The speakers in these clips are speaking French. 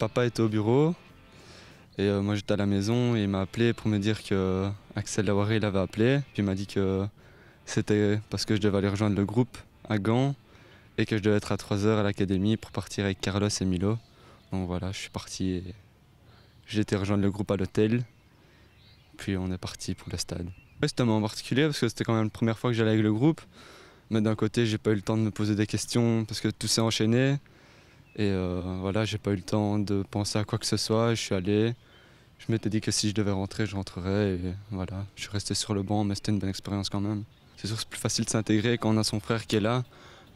papa était au bureau et moi j'étais à la maison et il m'a appelé pour me dire que Axel Lawaré l'avait appelé. Puis il m'a dit que c'était parce que je devais aller rejoindre le groupe à Gand et que je devais être à 3 heures à l'académie pour partir avec Carlos et Milo. Donc voilà, je suis parti et j'ai été rejoindre le groupe à l'hôtel. Puis on est parti pour le stade. C'était un moment particulier parce que c'était quand même la première fois que j'allais avec le groupe. Mais d'un côté, j'ai pas eu le temps de me poser des questions parce que tout s'est enchaîné. Et voilà, j'ai pas eu le temps de penser à quoi que ce soit. Je suis allé, je m'étais dit que si je devais rentrer, je rentrerais. Et voilà, je suis resté sur le banc, mais c'était une bonne expérience quand même. C'est sûr que c'est plus facile de s'intégrer quand on a son frère qui est là.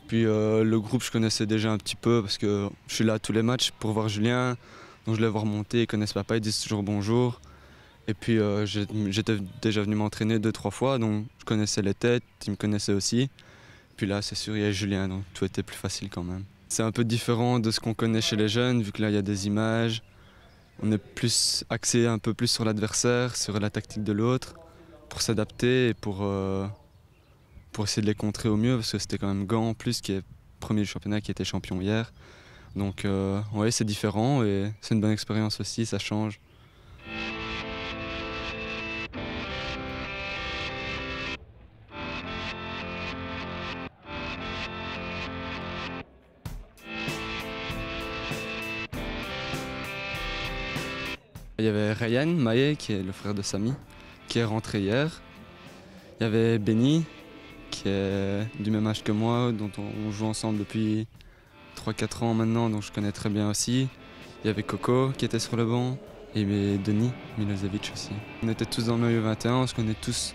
Puis le groupe, je connaissais déjà un petit peu parce que je suis là à tous les matchs pour voir Julien. Donc je les vois remonter, ils connaissent papa, ils disent toujours bonjour. Et puis j'étais déjà venu m'entraîner 2-3 fois, donc je connaissais les têtes, ils me connaissaient aussi. Puis là, c'est sûr, il y a Julien, donc tout était plus facile quand même. C'est un peu différent de ce qu'on connaît chez les jeunes, vu que là, il y a des images. On est plus axé un peu plus sur l'adversaire, sur la tactique de l'autre, pour s'adapter et pour essayer de les contrer au mieux, parce que c'était quand même Gand en plus, qui est premier du championnat, qui était champion hier. Donc ouais, c'est différent et c'est une bonne expérience aussi, ça change. Il y avait Ryan Maé, qui est le frère de Samy, qui est rentré hier. Il y avait Benny, qui est du même âge que moi, dont on joue ensemble depuis 3-4 ans maintenant, donc je connais très bien aussi. Il y avait Coco, qui était sur le banc, et Denis Milosevic aussi. On était tous dans le milieu 21, on se connaît tous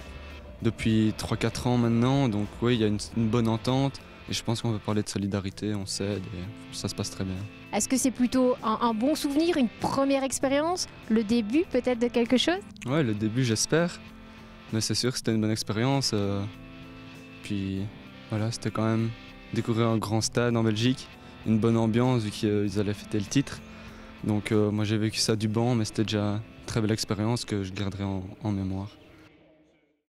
depuis 3-4 ans maintenant, donc oui, il y a une bonne entente. Et je pense qu'on peut parler de solidarité, on s'aide et ça se passe très bien. Est-ce que c'est plutôt un bon souvenir, une première expérience, le début peut-être de quelque chose? Ouais, le début j'espère, mais c'est sûr que c'était une bonne expérience. Puis voilà, c'était quand même découvrir un grand stade en Belgique, une bonne ambiance vu qu'ils allaient fêter le titre. Donc moi j'ai vécu ça du banc, mais c'était déjà une très belle expérience que je garderai en mémoire.